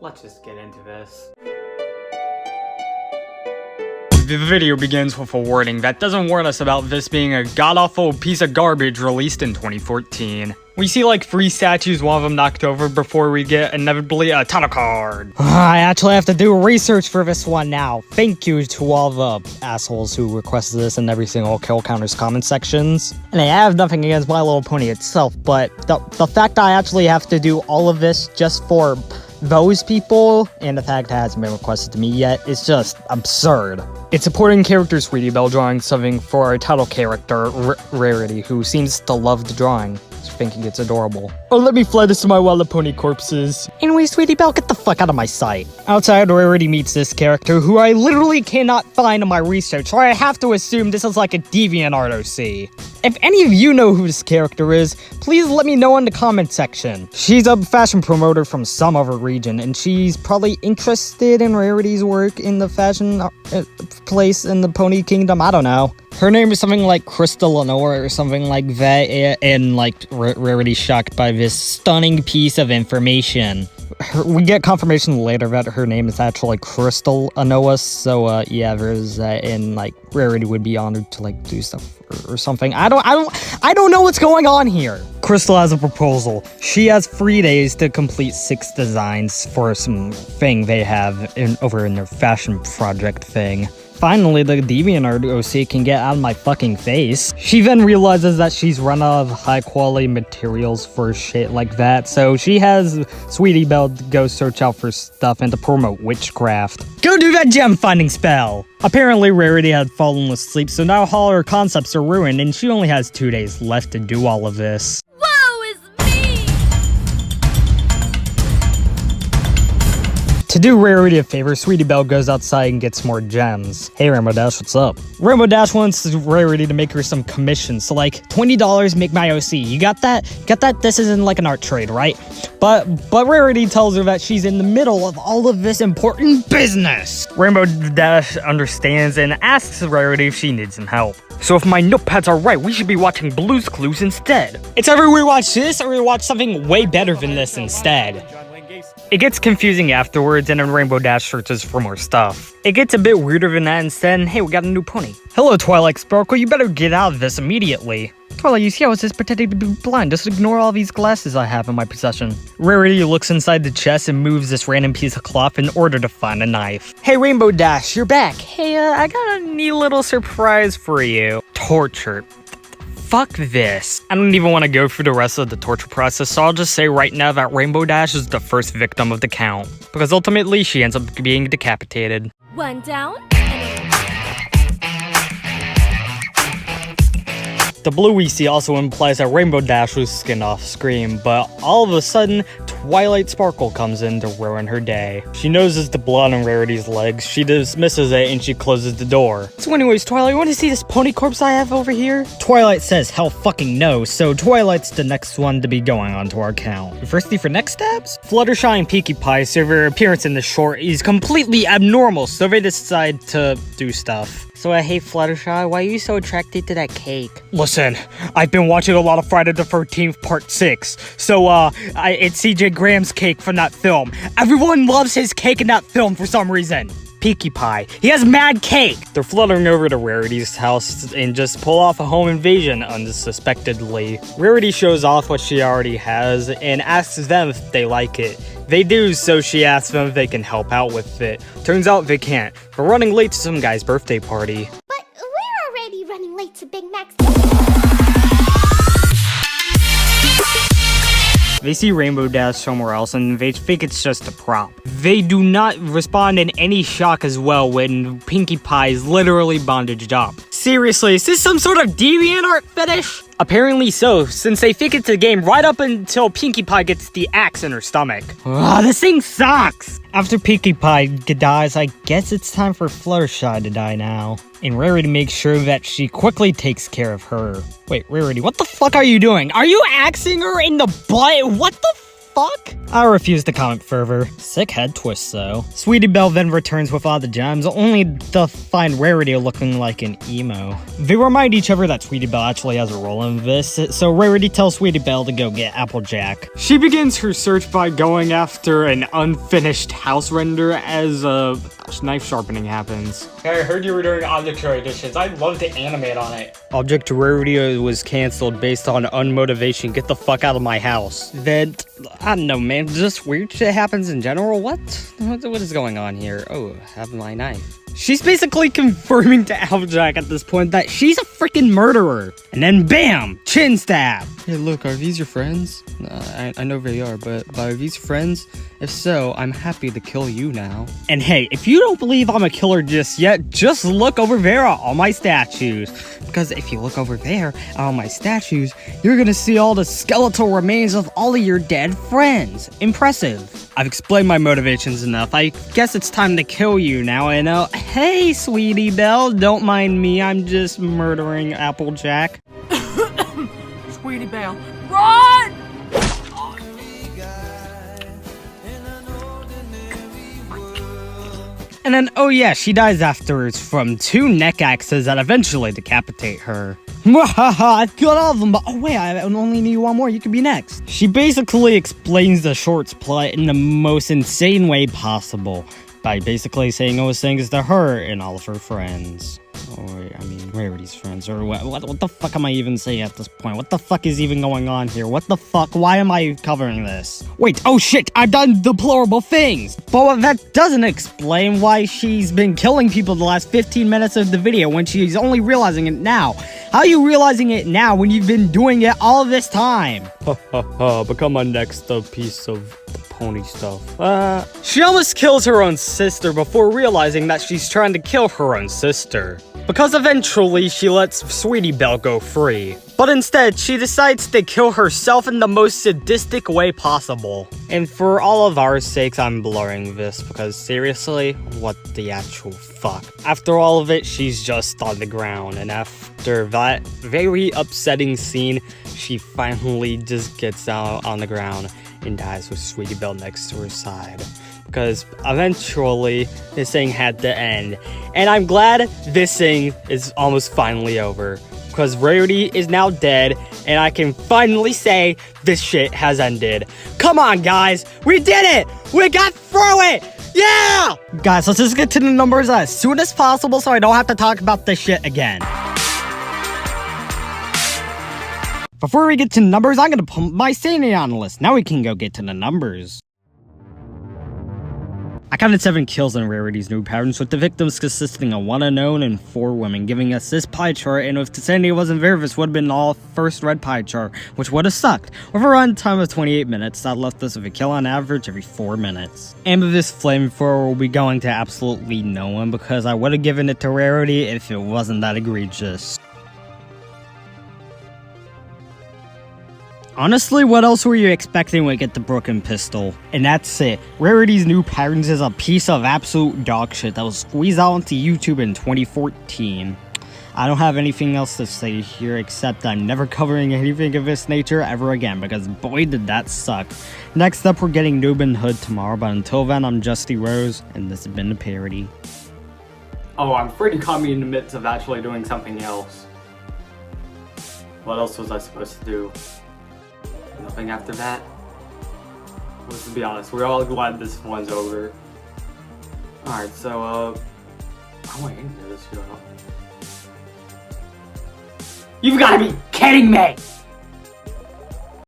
Let's just get into this. The video begins with a warning that doesn't warn us about this being a god-awful piece of garbage released in 2014. We see like 3 statues, one of them knocked over, before we get inevitably a title card. I actually have to do research for this one now. Thank you to all the assholes who requested this in every single Kill Counters comment sections. And I have nothing against My Little Pony itself, but the fact I actually have to do all of this just for those people, and the fact it hasn't been requested to me yet, is just absurd. It's supporting character Sweetie Belle drawing something for our title character, Rarity, who seems to love the drawing, thinking it's adorable. Oh, let me fly this to my Wild Pony corpses. Anyway, Sweetie Belle, get the fuck out of my sight. Outside, Rarity meets this character, who I literally cannot find in my research, so I have to assume this is like a DeviantArt OC. If any of you know who this character is, please let me know in the comment section. She's a fashion promoter from some other region, and she's probably interested in Rarity's work in the fashion place in the Pony Kingdom. I don't know. Her name is something like Crystal Lenore or something like that, and like Rarity's shocked by this stunning piece of information. We get confirmation later that her name is actually Crystal Anoa, so yeah, there's that, and like Rarity would be honored to like do stuff or something. I don't know what's going on here. Crystal has a proposal. She has 3 days to complete 6 designs for some thing they have over in their fashion project thing. Finally, the DeviantArt OC can get out of my fucking face. She then realizes that she's run out of high-quality materials for shit like that, so she has Sweetie Belle go search out for stuff and to promote witchcraft. Go do that gem-finding spell! Apparently, Rarity had fallen asleep, so now all her concepts are ruined, and she only has 2 days left to do all of this. To do Rarity a favor, Sweetie Belle goes outside and gets more gems. Hey Rainbow Dash, what's up? Rainbow Dash wants Rarity to make her some commissions, so like $20 make my OC. You got that? Got that? This isn't like an art trade, right? But Rarity tells her that she's in the middle of all of this important business. Rainbow Dash understands and asks Rarity if she needs some help. So if my notepads are right, we should be watching Blue's Clues instead. It's either we watch this or we watch something way better than this instead. It gets confusing afterwards, and then Rainbow Dash searches for more stuff. It gets a bit weirder than that instead, and hey, we got a new pony. Hello, Twilight Sparkle, you better get out of this immediately. Twilight, you see how it's just pretending to be blind? Just ignore all these glasses I have in my possession. Rarity looks inside the chest and moves this random piece of cloth in order to find a knife. Hey, Rainbow Dash, you're back. Hey, I got a neat little surprise for you. Torture. Fuck this. I don't even want to go through the rest of the torture process, so I'll just say right now that Rainbow Dash is the first victim of the count. Because ultimately, she ends up being decapitated. One down. The blue we see also implies that Rainbow Dash was skinned off screen, but all of a sudden, Twilight Sparkle comes in to ruin her day. She notices the blood on Rarity's legs, she dismisses it, and she closes the door. So anyways, Twilight, you want to see this pony corpse I have over here? Twilight says hell fucking no, so Twilight's the next one to be going onto our count. Thirsty for next steps? Fluttershy and Pinkie Pie say their appearance in the short is completely abnormal, so they decide to do stuff. So hey Fluttershy, why are you so attracted to that cake? Listen, I've been watching a lot of Friday the 13th Part 6, so it's CJ Graham's cake from that film. Everyone loves his cake in that film for some reason. Pinkie Pie, he has mad cake! They're fluttering over to Rarity's house and just pull off a home invasion unsuspectedly. Rarity shows off what she already has and asks them if they like it. They do, so she asks them if they can help out with it. Turns out they can't. They're running late to some guy's birthday party. But we're already running late to Big Mac's. They see Rainbow Dash somewhere else and they think it's just a prop. They do not respond in any shock as well when Pinkie Pie is literally bondaged up. Seriously, is this some sort of DeviantArt fetish? Apparently so, since they think it's a game right up until Pinkie Pie gets the axe in her stomach. Ugh, this thing sucks! After Pinkie Pie dies, I guess it's time for Fluttershy to die now. And Rarity makes sure that she quickly takes care of her. Wait, Rarity, what the fuck are you doing? Are you axing her in the butt? What the fuck? I refuse to comment further. Sick head twist, though. Sweetie Belle then returns with all the gems, only to find Rarity looking like an emo. They remind each other that Sweetie Belle actually has a role in this, so Rarity tells Sweetie Belle to go get Applejack. She begins her search by going after an unfinished house render as knife sharpening happens. I heard you were doing object editions. I'd love to animate on it. Object Rarity was cancelled based on unmotivation. Get the fuck out of my house. Then, I don't know, man. Just weird shit happens in general. What is going on here? Oh, have my knife. She's basically confirming to Applejack at this point that she's a freaking murderer. And then bam! Chin stab! Hey, look, are these your friends? I know they are, but are these friends? If so, I'm happy to kill you now. And hey, if you don't believe I'm a killer just yet, just look over there at all my statues. Because if you look over there at all my statues, you're gonna see all the skeletal remains of all of your dead friends. Impressive. I've explained my motivations enough. I guess it's time to kill you now, and hey, Sweetie Belle, don't mind me. I'm just murdering Applejack. Sweetie Belle, run! And then, oh yeah, she dies afterwards from 2 neck axes that eventually decapitate her. Mwahaha, I've got all of them, but oh wait, I only need one more, you can be next. She basically explains the short's plot in the most insane way possible, by basically saying those things to her and all of her friends. Or, I mean, Rarity's friends, or what the fuck am I even saying at this point? What the fuck is even going on here? What the fuck? Why am I covering this? Wait, oh shit, I've done deplorable things! But that doesn't explain why she's been killing people the last 15 minutes of the video when she's only realizing it now. How are you realizing it now when you've been doing it all this time? Ha ha ha, become my next piece of pony stuff. She almost kills her own sister before realizing that she's trying to kill her own sister. Because eventually she lets Sweetie Belle go free. But instead, she decides to kill herself in the most sadistic way possible. And for all of our sakes, I'm blurring this because seriously, what the actual fuck? After all of it, she's just on the ground, and after that very upsetting scene, she finally just gets out on the ground and dies with Sweetie Belle next to her side. Because eventually, this thing had to end. And I'm glad this thing is almost finally over. Because Rarity is now dead, and I can finally say this shit has ended. Come on, guys! We did it! We got through it! Yeah! Guys, let's just get to the numbers as soon as possible so I don't have to talk about this shit again. Before we get to numbers, I'm gonna put my sanity on the list. Now we can go get to the numbers. I counted 7 kills in Rarity's new patterns, with the victims consisting of 1 unknown and 4 women, giving us this pie chart, and if the sanity wasn't there, this would have been all first red pie chart, which would have sucked. With a run time of 28 minutes, that left us with a kill on average every 4 minutes. And with this flamethrower will be going to absolutely no one, because I would have given it to Rarity if it wasn't that egregious. Honestly, what else were you expecting when we get the broken pistol? And that's it. Rarity's new patterns is a piece of absolute dog shit that was squeezed out onto YouTube in 2014. I don't have anything else to say here except I'm never covering anything of this nature ever again because boy did that suck. Next up, we're getting Noob and Hood tomorrow, but until then, I'm Justy Rose, and this has been the Parody. Oh, I'm afraid you caught me in the midst of actually doing something else. What else was I supposed to do? Nothing after that? Let's be honest, we're all glad this one's over. Alright, so, I want to hear this go. You've gotta be kidding me!